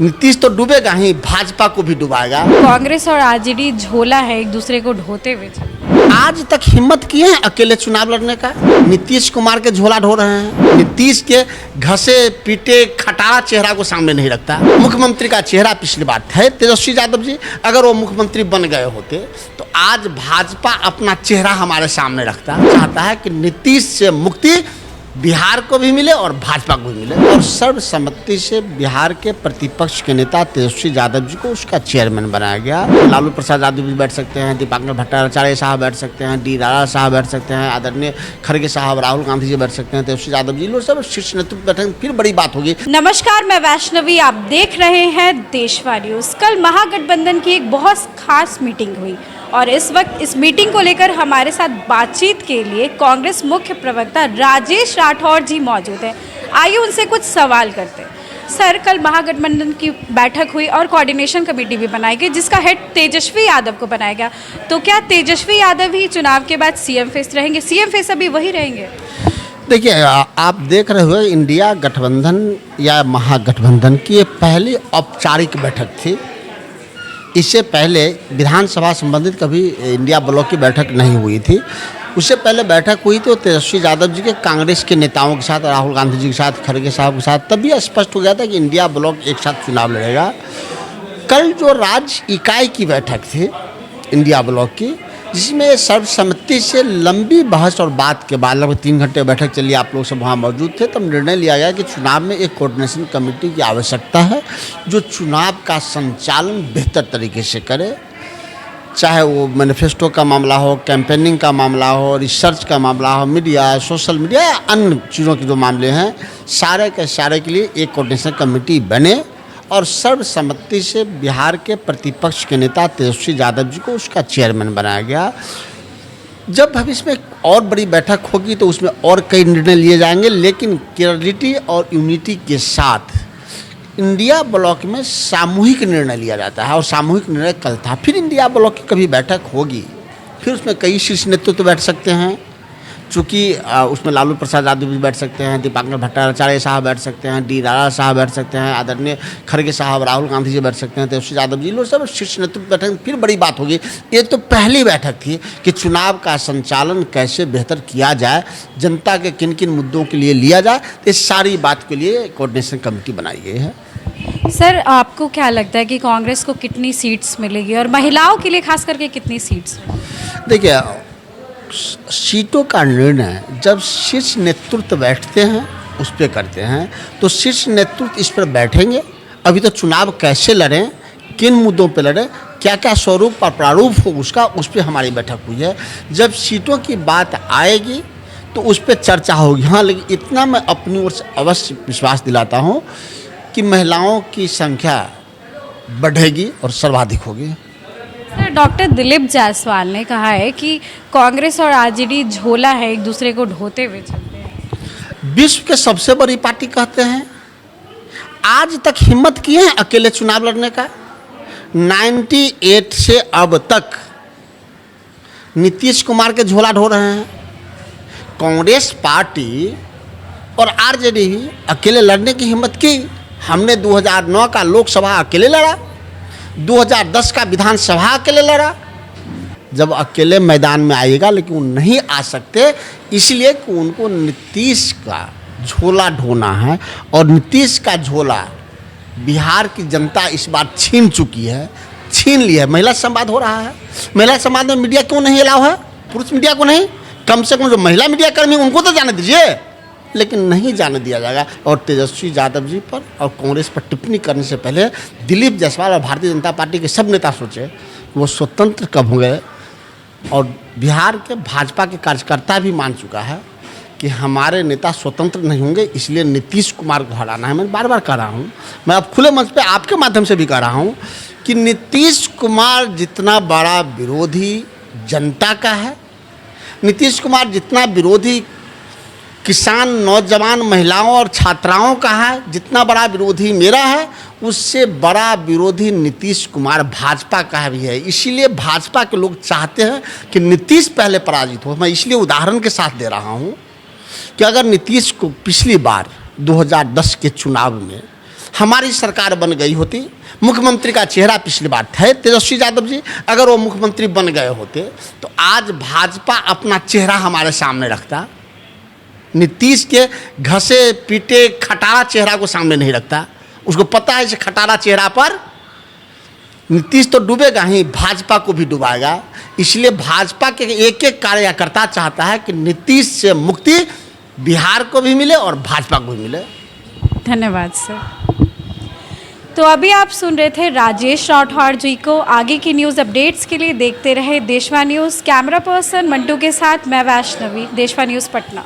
नीतीश तो डूबेगा ही, भाजपा को भी डुबाएगा। कांग्रेस और आरजेडी झोला है, एक दूसरे को ढोते हुए चल। आज तक हिम्मत किए हैं अकेले चुनाव लड़ने का। नीतीश कुमार के झोला ढो रहे हैं। नीतीश के घसे पीटे खटारा चेहरा को सामने नहीं रखता। मुख्यमंत्री का चेहरा पिछली बार थे तेजस्वी यादव जी, अगर वो मुख्यमंत्री बन गए होते तो आज भाजपा अपना चेहरा हमारे सामने रखता। चाहता है कि नीतीश से मुक्ति बिहार को भी मिले और भाजपा को भी मिले, और सर्वसम्मति से बिहार के प्रतिपक्ष के नेता तेजस्वी यादव जी को उसका चेयरमैन बनाया गया। लालू प्रसाद यादव भी बैठ सकते हैं, दीपांकर भट्टाचार्य साहब बैठ सकते हैं, डी राणा साहब बैठ सकते हैं, आदरणीय खड़गे साहब, राहुल गांधी जी बैठ सकते हैं, तेजस्वी यादव जी, लोग सब शीर्ष नेतृत्व बैठे, फिर बड़ी बात होगी। नमस्कार, मैं वैष्णवी, आप देख रहे हैं देशवार न्यूज। कल महागठबंधन की एक बहुत खास मीटिंग हुई और इस वक्त इस मीटिंग को लेकर हमारे साथ बातचीत के लिए कांग्रेस मुख्य प्रवक्ता राजेश राठौर जी मौजूद हैं। आइए उनसे कुछ सवाल करते हैं। सर, कल महागठबंधन की बैठक हुई और कोऑर्डिनेशन कमेटी भी बनाई गई जिसका हेड तेजस्वी यादव को बनाया गया, तो क्या तेजस्वी यादव ही चुनाव के बाद सीएम फेस रहेंगे? सीएम फेस अभी वही रहेंगे? देखिए, आप देख रहे हो इंडिया गठबंधन या महागठबंधन की ये पहली औपचारिक बैठक थी। इससे पहले विधानसभा संबंधित कभी इंडिया ब्लॉक की बैठक नहीं हुई थी। उससे पहले बैठक हुई तो तेजस्वी यादव जी के कांग्रेस के नेताओं के साथ, राहुल गांधी जी के साथ, खड़गे साहब के साथ, तभी स्पष्ट हो गया था कि इंडिया ब्लॉक एक साथ चुनाव लड़ेगा। कल जो राज्य इकाई की बैठक थी इंडिया ब्लॉक की, जिसमें सर्वसम्मति से लंबी बहस और बात के बाद लगभग 3 घंटे बैठक चली, आप लोग सब वहाँ मौजूद थे, तब निर्णय लिया गया कि चुनाव में एक कोऑर्डिनेशन कमेटी की आवश्यकता है जो चुनाव का संचालन बेहतर तरीके से करे। चाहे वो मैनिफेस्टो का मामला हो, कैंपेनिंग का मामला हो, रिसर्च का मामला हो, मीडिया, सोशल मीडिया या अन्य चीज़ों के जो मामले हैं, सारे के सारे के लिए एक कोऑर्डिनेशन कमेटी बने और सर्वसम्मति से बिहार के प्रतिपक्ष के नेता तेजस्वी यादव जी को उसका चेयरमैन बनाया गया। जब भविष्य में और बड़ी बैठक होगी तो उसमें और कई निर्णय लिए जाएंगे, लेकिन क्लैरिटी और यूनिटी के साथ इंडिया ब्लॉक में सामूहिक निर्णय लिया जाता है और सामूहिक निर्णय कल था। फिर इंडिया ब्लॉक की कभी बैठक होगी, फिर उसमें कई शीर्ष नेतृत्व तो बैठ सकते हैं, चूँकि उसमें लालू प्रसाद यादव भी बैठ सकते हैं, दीपांकर भट्टाचार्य साहब बैठ सकते हैं, डी राणा साहब बैठ सकते हैं, आदरणीय खड़गे साहब, राहुल गांधी जी बैठ सकते हैं, तेजस्वी यादव जी, लोग सब शीर्ष नेतृत्व बैठे, फिर बड़ी बात होगी। ये तो पहली बैठक थी कि चुनाव का संचालन कैसे बेहतर किया जाए, जनता के किन किन मुद्दों के लिए लिया जाए, इस सारी बात के लिए कोऑर्डिनेशन कमेटी बनाई गई है। सर, आपको क्या लगता है कि कांग्रेस को कितनी सीट्स मिलेगी और महिलाओं के लिए खास करके कितनी सीट्स? देखिए, सीटों का निर्णय जब शीर्ष नेतृत्व बैठते हैं उस पर करते हैं, तो शीर्ष नेतृत्व इस पर बैठेंगे। अभी तो चुनाव कैसे लड़ें, किन मुद्दों पर लड़ें, क्या क्या स्वरूप और प्रारूप हो उसका, उस पर हमारी बैठक हुई है। जब सीटों की बात आएगी तो उस पर चर्चा होगी। हाँ, लेकिन इतना मैं अपनी ओर से अवश्य विश्वास दिलाता हूँ कि महिलाओं की संख्या बढ़ेगी और सर्वाधिक होगी। सर, डॉक्टर दिलीप जायसवाल ने कहा है कि कांग्रेस और आरजेडी झोला है, एक दूसरे को ढोते हुए चलते हैं। विश्व के सबसे बड़ी पार्टी कहते हैं। आज तक हिम्मत किए हैं अकेले चुनाव लड़ने का। 98 से अब तक नीतीश कुमार के झोला ढो रहे हैं। कांग्रेस पार्टी और आरजेडी ही अकेले लड़ने की हिम्मत की। हमने 2009 का लोकसभा अकेले लड़ा, 2010 का विधानसभा अकेले लड़ा। जब अकेले मैदान में आएगा, लेकिन वो नहीं आ सकते, इसलिए कि उनको नीतीश का झोला ढोना है, और नीतीश का झोला बिहार की जनता इस बार छीन चुकी है, छीन लिया है। महिला संवाद हो रहा है, महिला संवाद में मीडिया क्यों नहीं अलाउ है? पुरुष मीडिया को नहीं, कम से कम जो महिला मीडिया कर्मी उनको तो जाने दीजिए, लेकिन नहीं जाने दिया जाएगा। और तेजस्वी यादव जी पर और कांग्रेस पर टिप्पणी करने से पहले दिलीप जायसवाल और भारतीय जनता पार्टी के सब नेता सोचे वो स्वतंत्र कब होंगे। और बिहार के भाजपा के कार्यकर्ता भी मान चुका है कि हमारे नेता स्वतंत्र नहीं होंगे, इसलिए नीतीश कुमार को हराना है। मैं बार बार कह रहा हूँ, मैं अब खुले मंच पे आपके माध्यम से भी कह रहा हूँ कि नीतीश कुमार जितना बड़ा विरोधी जनता का है, नीतीश कुमार जितना विरोधी किसान, नौजवान, महिलाओं और छात्राओं का है, जितना बड़ा विरोधी मेरा है, उससे बड़ा विरोधी नीतीश कुमार भाजपा का भी है। इसीलिए भाजपा के लोग चाहते हैं कि नीतीश पहले पराजित हो। मैं इसलिए उदाहरण के साथ दे रहा हूँ कि अगर नीतीश को पिछली बार 2010 के चुनाव में हमारी सरकार बन गई होती, मुख्यमंत्री का चेहरा पिछली बार थे तेजस्वी यादव जी, अगर वो मुख्यमंत्री बन गए होते तो आज भाजपा अपना चेहरा हमारे सामने रखता। नीतीश के घसे पीटे खटारा चेहरा को सामने नहीं रखता। उसको पता है इस खटारा चेहरा पर नीतीश तो डूबेगा ही, भाजपा को भी डुबाएगा। इसलिए भाजपा के एक एक कार्यकर्ता चाहता है कि नीतीश से मुक्ति बिहार को भी मिले और भाजपा को भी मिले। धन्यवाद सर। तो अभी आप सुन रहे थे राजेश राठौड़ जी को। आगे की न्यूज़ अपडेट्स के लिए देखते रहे देशवा न्यूज़। कैमरा पर्सन मंटू के साथ मैं वैष्णवी, देशवा न्यूज़ पटना।